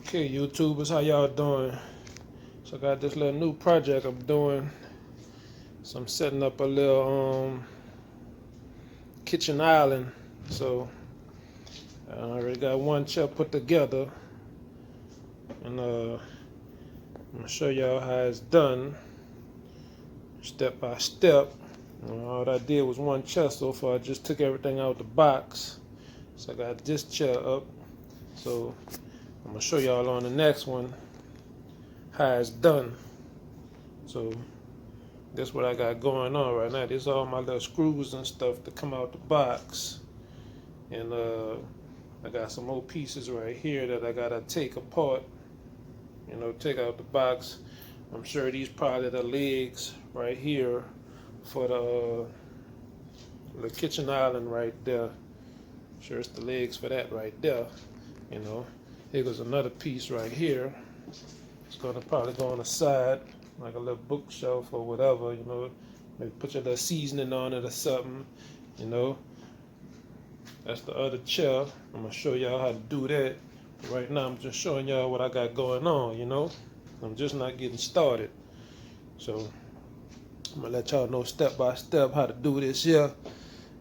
Okay, YouTubers, how y'all doing? So I got this little new project I'm doing. So I'm setting up a little kitchen island. So I already got one chair put together, and I'm gonna show y'all how it's done, step by step. All I did was one chair so far. I just took everything out the box. So I got this chair up. So I'm gonna show y'all on the next one how it's done. So that's what I got going on right now. These are all my little screws and stuff that come out the box. And I got some more pieces right here that I gotta take apart, take out the box. I'm sure these probably the legs right here for the kitchen island right there. Sure it's the legs for that right there. Here goes another piece right here. It's gonna probably go on the side, like a little bookshelf or whatever, Maybe put your little seasoning on it or something, you know. That's the other chair. I'm gonna show y'all how to do that. Right now I'm just showing y'all what I got going on. I'm just not getting started. So I'm gonna let y'all know step by step how to do this here,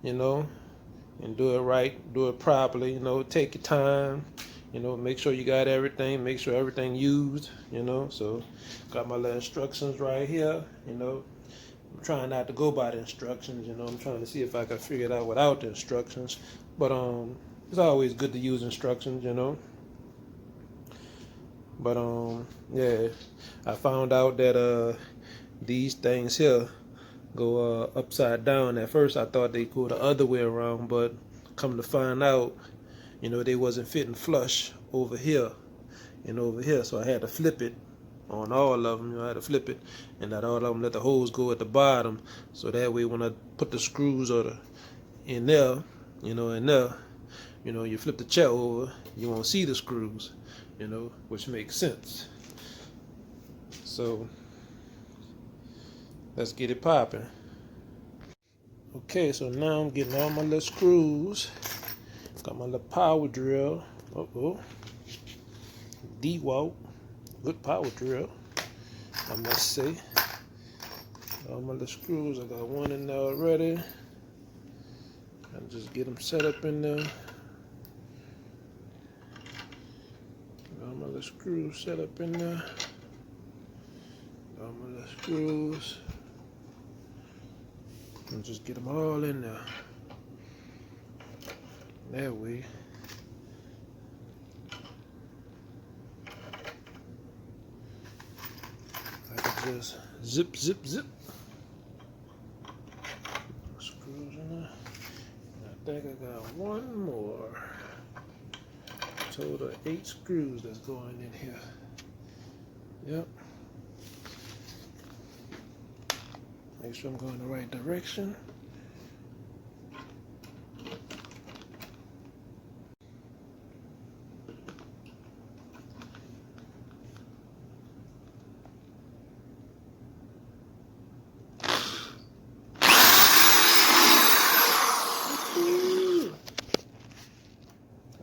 and do it right, do it properly, take your time, make sure you got everything, make sure everything used, So got my little instructions right here, I'm trying not to go by the instructions, I'm trying to see if I can figure it out without the instructions. But it's always good to use instructions. But yeah, I found out that these things here go upside down. At first I thought they go the other way around, but come to find out, they wasn't fitting flush over here and over here, so I had to flip it on all of them. I had to flip it, and not all of them let the holes go at the bottom, so that way when I put the screws in there, in there, you flip the chair over, you won't see the screws, which makes sense. So let's get it popping. Okay, so now I'm getting all my little screws. Got my little power drill. DeWalt, good power drill, I must say. All my little screws, I got one in there already. And just get them set up in there. All my little screws set up in there. All my little screws. And just get them all in there. That way. I can just zip, zip, zip. Screws in there. I think I got one more. Total 8 screws that's going in here. Yep. Make sure I'm going the right direction.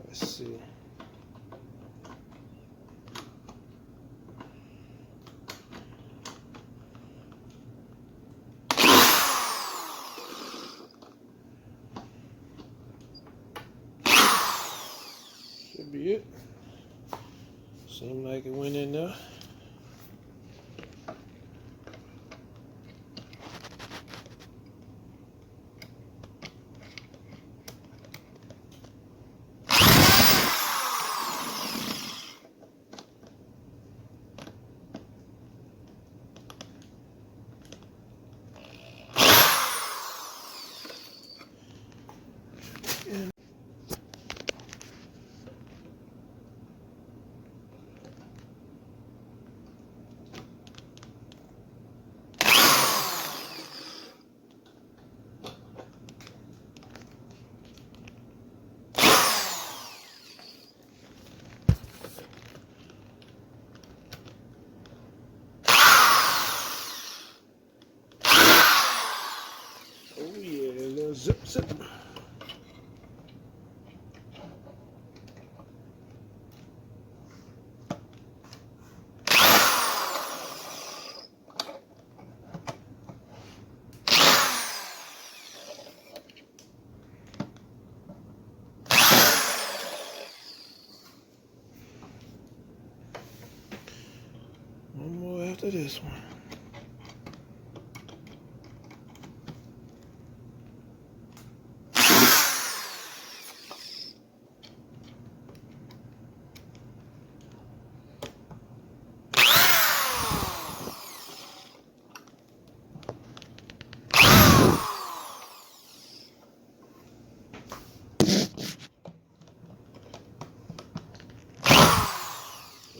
Let's see. Should be it. Seemed like it went in there. Oh yeah, a little zip zip. to this one.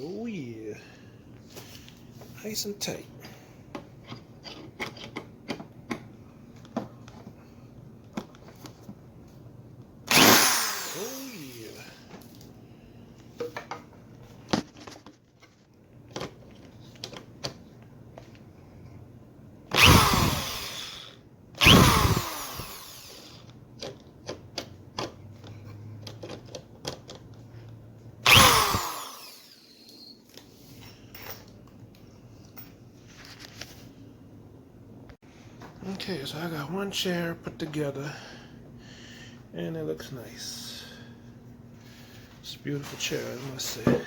Oh yeah, nice and tight. Oh yeah. Okay, so I got one chair put together and it looks nice. It's a beautiful chair, I must say.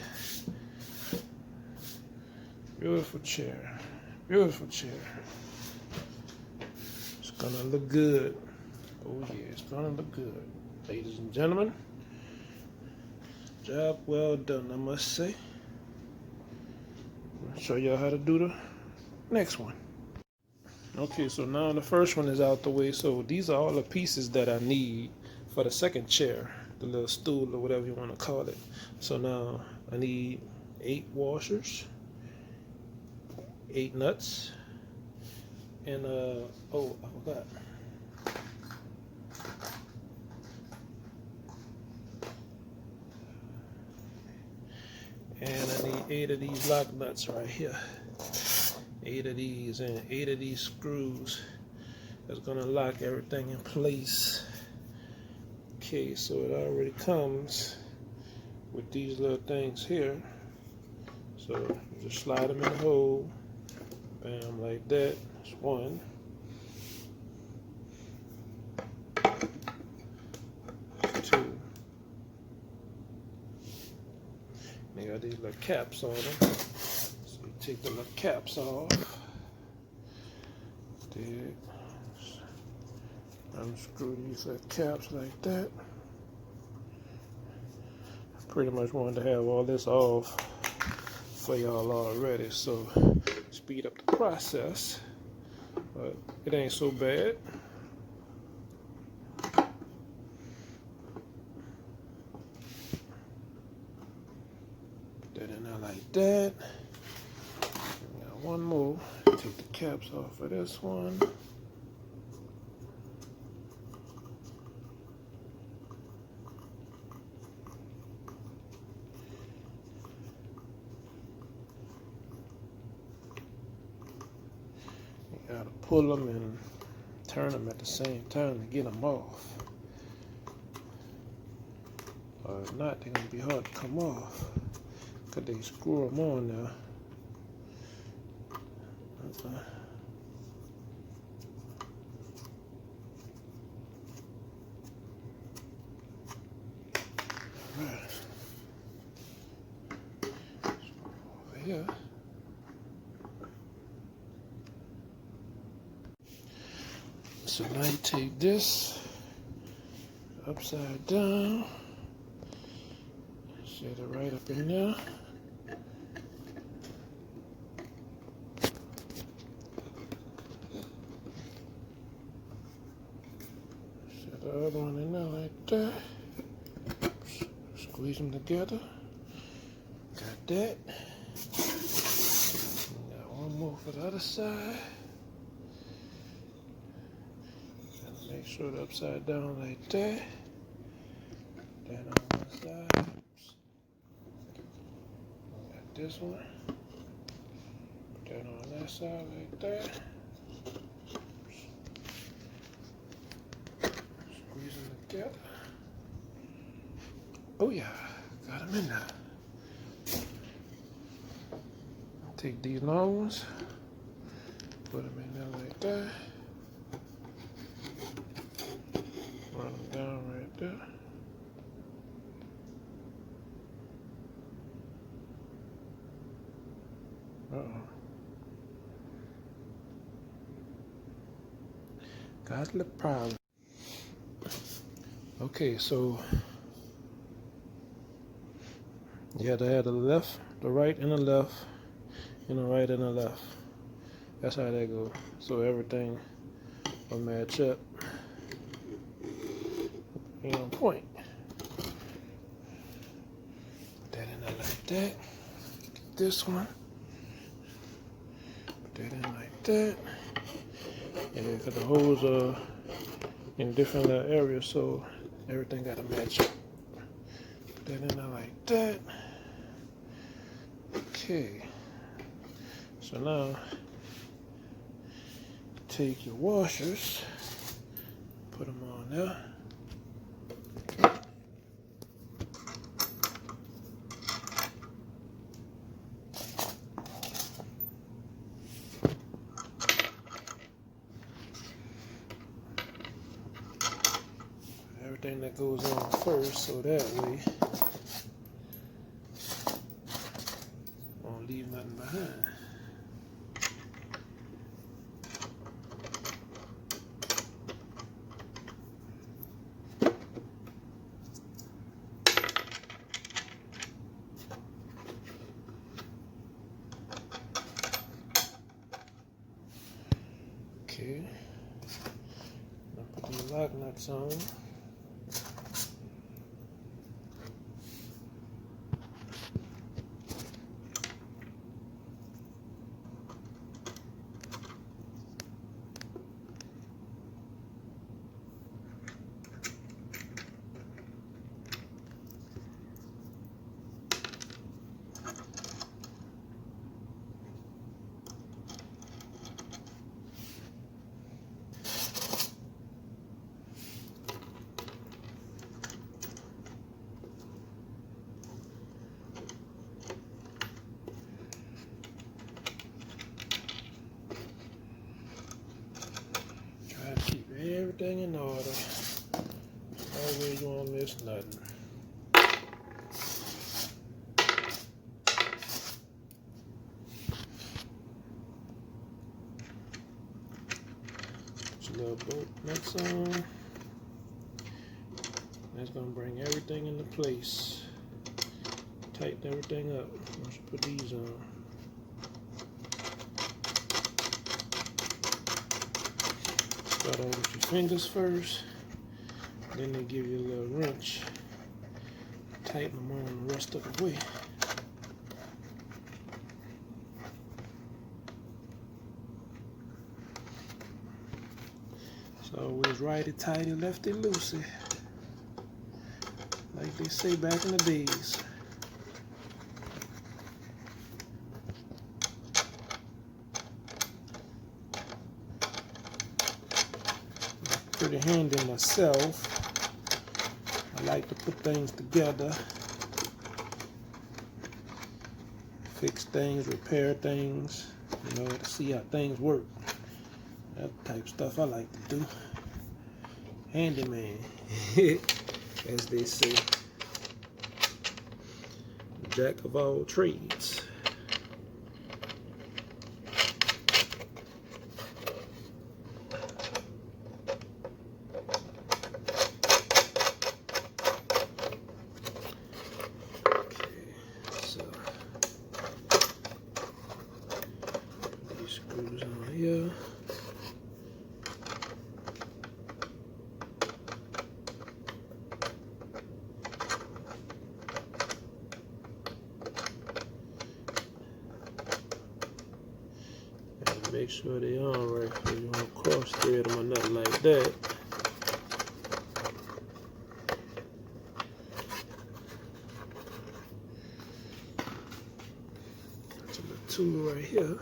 Beautiful chair. Beautiful chair. It's gonna look good. Oh yeah, it's gonna look good. Ladies and gentlemen, job well done, I must say. I'll show y'all how to do the next one. Okay, so now the first one is out the way. So these are all the pieces that I need for the second chair, the little stool or whatever you want to call it. So now I need 8 washers, 8 nuts, and oh, I forgot. And I need 8 of these lock nuts right here. 8 of these and 8 of these screws that's gonna lock everything in place. Okay, so it already comes with these little things here. So you just slide them in the hole, bam, like that. That's one. Two. They got these little caps on them. So you take the little caps off. There. Unscrew these little caps like that. I pretty much wanted to have all this off for y'all already, so speed up the process, but it ain't so bad. Put that in there like that. Got one more. Take the caps off of this one. You gotta pull them and turn them at the same time to get them off. Or if not, they're gonna be hard to come off because they screw them on now. Right. Over here. So now you take this upside down, set it right up in there. Set the other one in there like that. Squeeze them together. Got that. Got one more for the other side. Make sure it's upside down like that. That on one side. Got this one. Put that on that side like that. Squeeze them together. Oh yeah, got them in there. Take these long ones. Put them in there like that. Run them down right there. Uh-oh. Got the problem. Okay, so you have to have the left, the right, and the left, and the right and the left. That's how that goes. So everything will match up. Be on point. Put that in there like that. Get this one. Put that in like that. And because the holes are in different little areas, so everything got to match up. Put that in there like that. Okay. So now, take your washers, put them on there. Everything that goes on first, so that way won't leave nothing behind. Okay, now put the lock nuts on. Keep everything in order. That way you won't miss nothing. Put your little bolt nuts on. That's gonna bring everything into place. Tighten everything up once you put these on. Start over with your fingers first, then they give you a little wrench. Tighten them on the rest of the way. So always righty tighty, lefty loosey, like they say back in the days. Pretty handy myself. I like to put things together, fix things, repair things, you know, to see how things work. That type of stuff I like to do. Handyman, as they say. Jack of all trades. Screws on here. And make sure they on right, so you won't cross thread them or nothing like that. That's a little tool right here.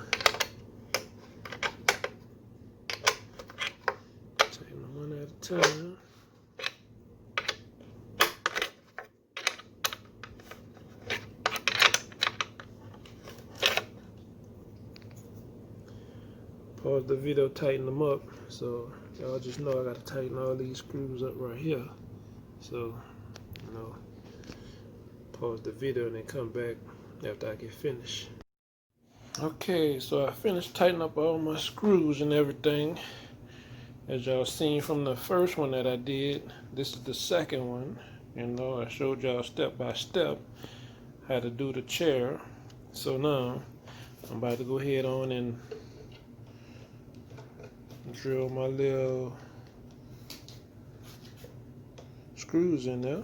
Time. Pause the video, tighten them up. So y'all just know I gotta tighten all these screws up right here. So, you know, pause the video and then come back after I get finished. Okay, so I finished tightening up all my screws and everything. As y'all seen from the first one that I did, this is the second one. You know, I showed y'all step by step how to do the chair. So now I'm about to go ahead on and drill my little screws in there.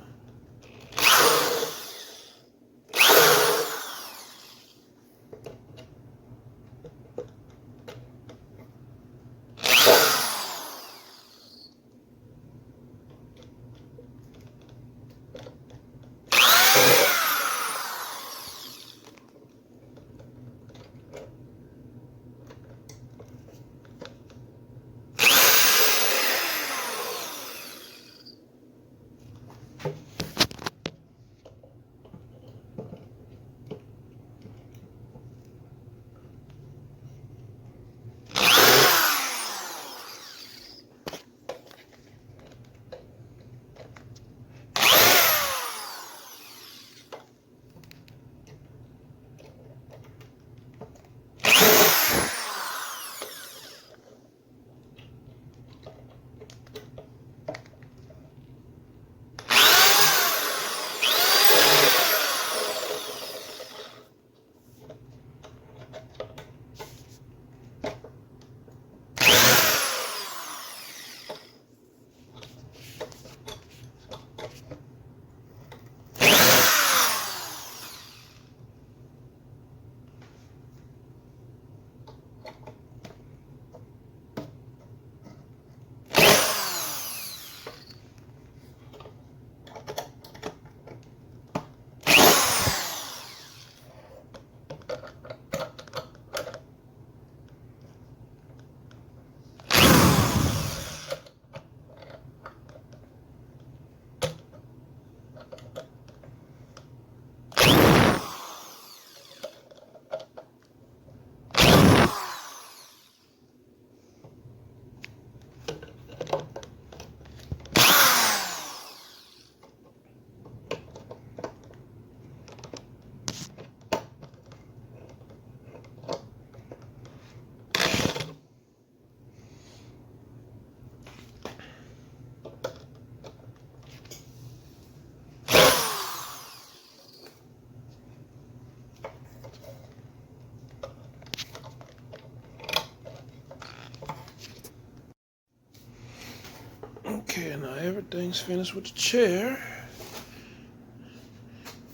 Okay, now everything's finished with the chair.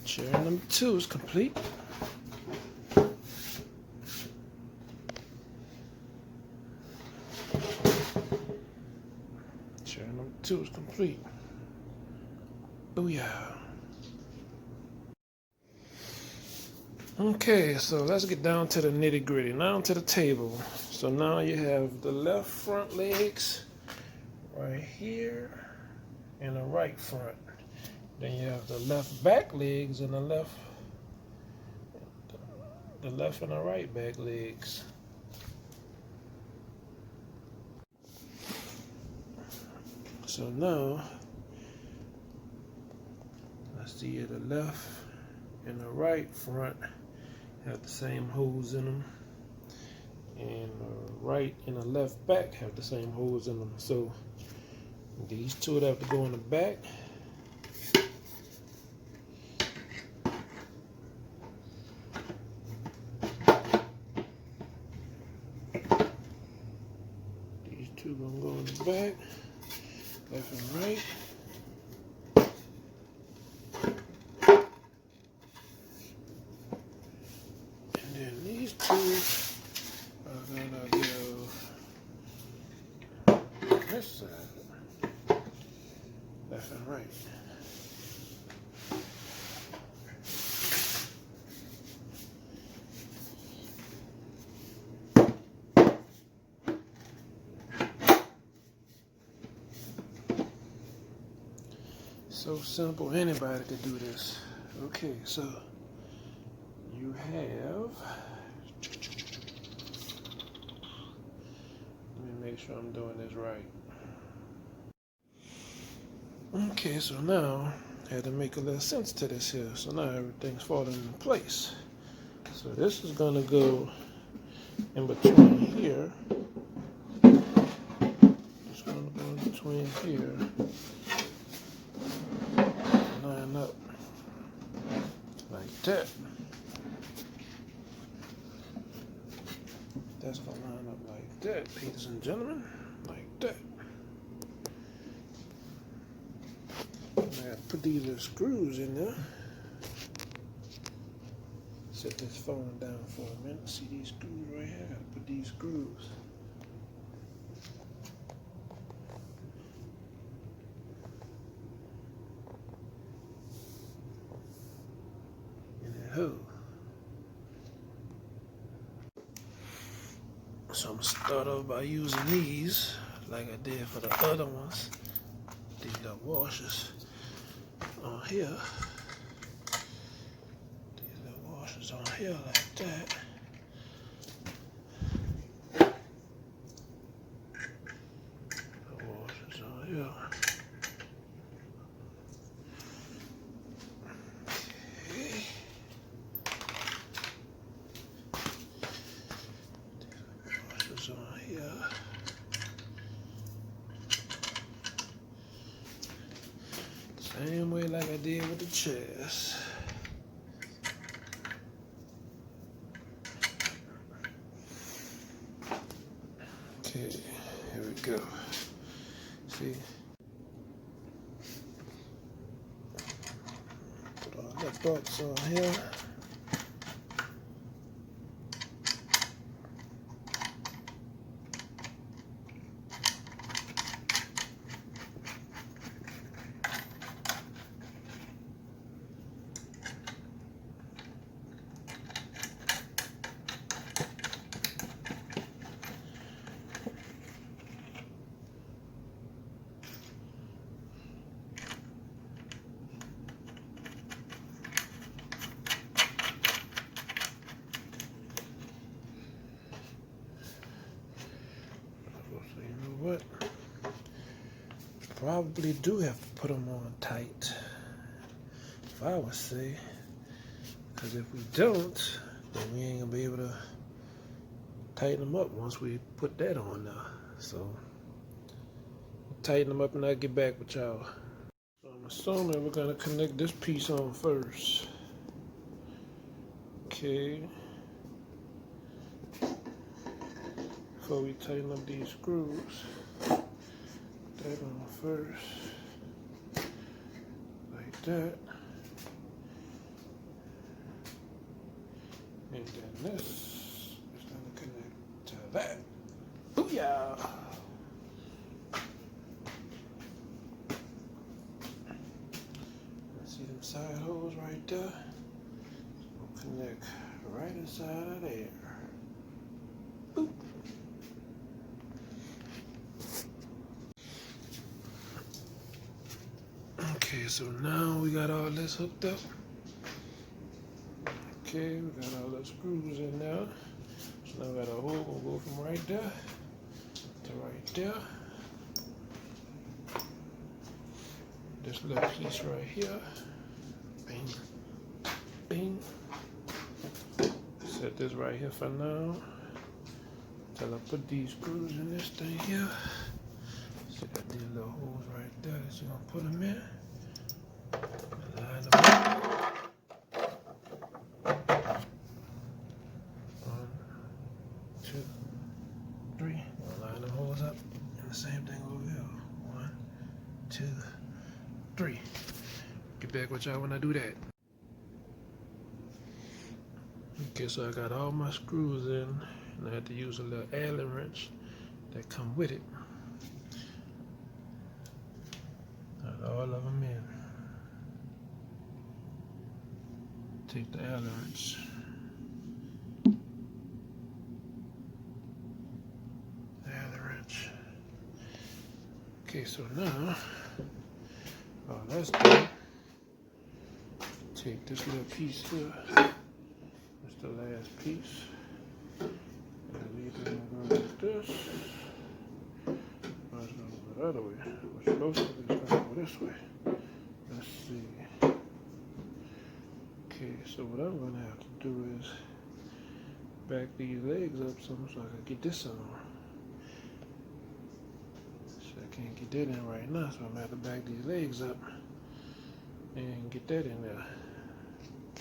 Chair number 2 is complete. Chair number 2 is complete. Booyah. Okay, so let's get down to the nitty gritty. Now to the table. So now you have the left front legs right here and the right front. Then you have the left back legs and the left and the right back legs. So now let's see, the left and the right front have the same holes in them, and the right and the left back have the same holes in them. So these two would have to go in the back. These two gonna go in the back, left and right. And then these two are gonna go on this side, left and right. So simple, anybody could do this. Okay, so you have, let me make sure I'm doing this right. Okay, so now I had to make a little sense to this here. So now everything's falling into place. So this is gonna go in between here. It's gonna go in between here. Line up like that. That's gonna line up like that, ladies and gentlemen. Like that. I gotta put these little screws in there. Set this phone down for a minute. See these screws right here? I gotta put these screws. In that hole. So I'm gonna start off by using these like I did for the other ones. These little washers on here. These little washers on here like that. The washers on here. Okay. Washers on here. Same way like I did with the chairs. Okay, here we go. See? Put all the bolts on here. What? Probably do have to put them on tight, if I would say, because if we don't, then we ain't gonna be able to tighten them up once we put that on now. So we'll tighten them up and I'll get back with y'all. So I'm assuming we're gonna connect this piece on first. Okay. Before we tighten up these screws. That on first, like that, and then this is going to connect to that. Booyah! See them side holes right there? We'll connect right inside of there. Boop. Okay, so now we got all this hooked up. Okay, we got all the screws in there. So now we got a hole gonna go from right there to right there. This little piece right here. Bing, bing. Set this right here for now. Till I put these screws in this thing here. So got these little holes right there that you're gonna put them in. Line them up. 1, 2, 3. We'll line them holes up. And the same thing over here. 1, 2, 3. Get back with y'all when I do that. Okay, so I got all my screws in, and I had to use a little Allen wrench that come with it. Got all of them in. Take the Allen wrench. Allen wrench. Okay, so now, all that's done. Take this little piece here. That's the last piece. And leave it and go like this. Or it's gonna go the other way. What's supposed to be is gonna go this way. Let's see. Okay, so what I'm gonna have to do is back these legs up some so I can get this on. So I Can't get that in right now, so I'm gonna have to back these legs up and get that in there.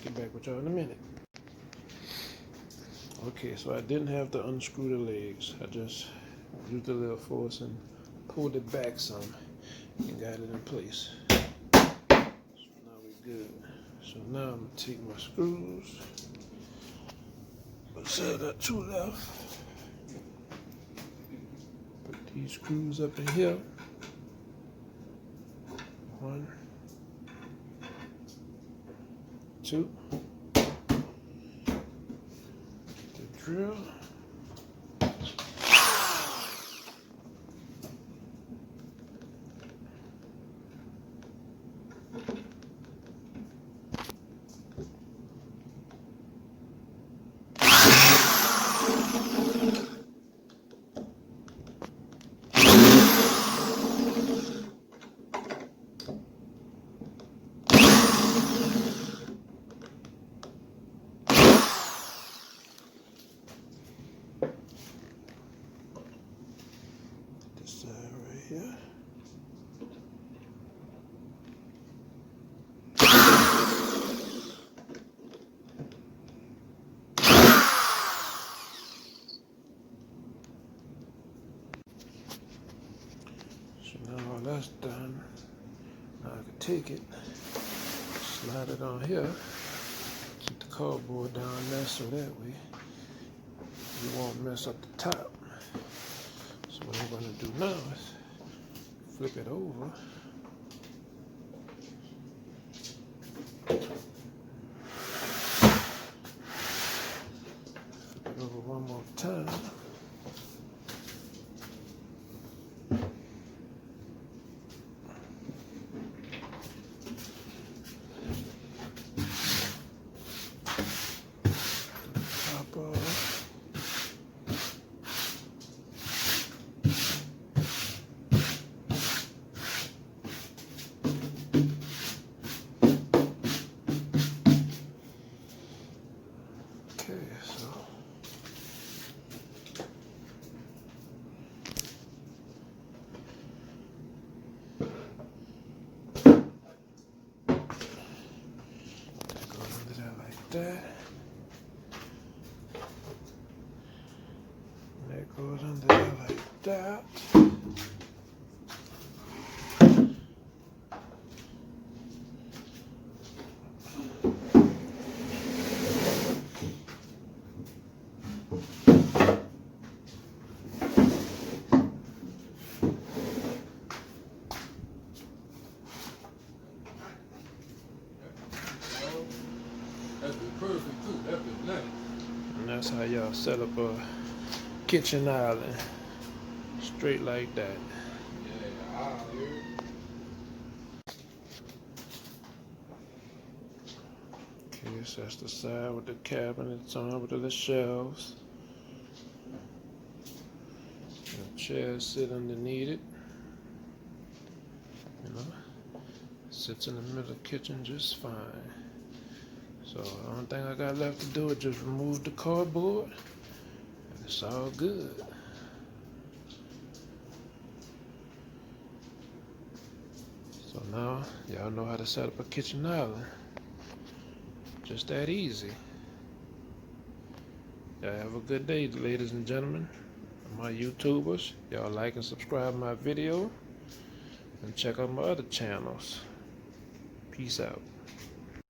Get back with y'all in a minute. Okay, so I didn't have to unscrew the legs. I just used a little force and pulled it back some and got it in place. So now we're good. So now I'm gonna take my screws. So I got 2 left. Put these screws up in here. 1, 2. The drill. This side right here. So now all that's done, now I can take it, slide it on here, keep the cardboard down there so that way you won't mess up the top. So what I'm going to do now is flip it over. Flip it over one more time. Top off. Okay, so that goes under there like that. That goes under there like that. That'd be perfect too. That'd be nice. And that's how y'all set up a kitchen island. Straight like that. Yeah, I hear it. Okay, so that's the side with the cabinets on with the shelves. And chairs sit underneath it. You know, sits in the middle of the kitchen just fine. So the only thing I got left to do is just remove the cardboard, and it's all good. So now y'all know how to set up a kitchen island. Just that easy. Y'all have a good day, ladies and gentlemen. My YouTubers, y'all like and subscribe my video, and check out my other channels. Peace out.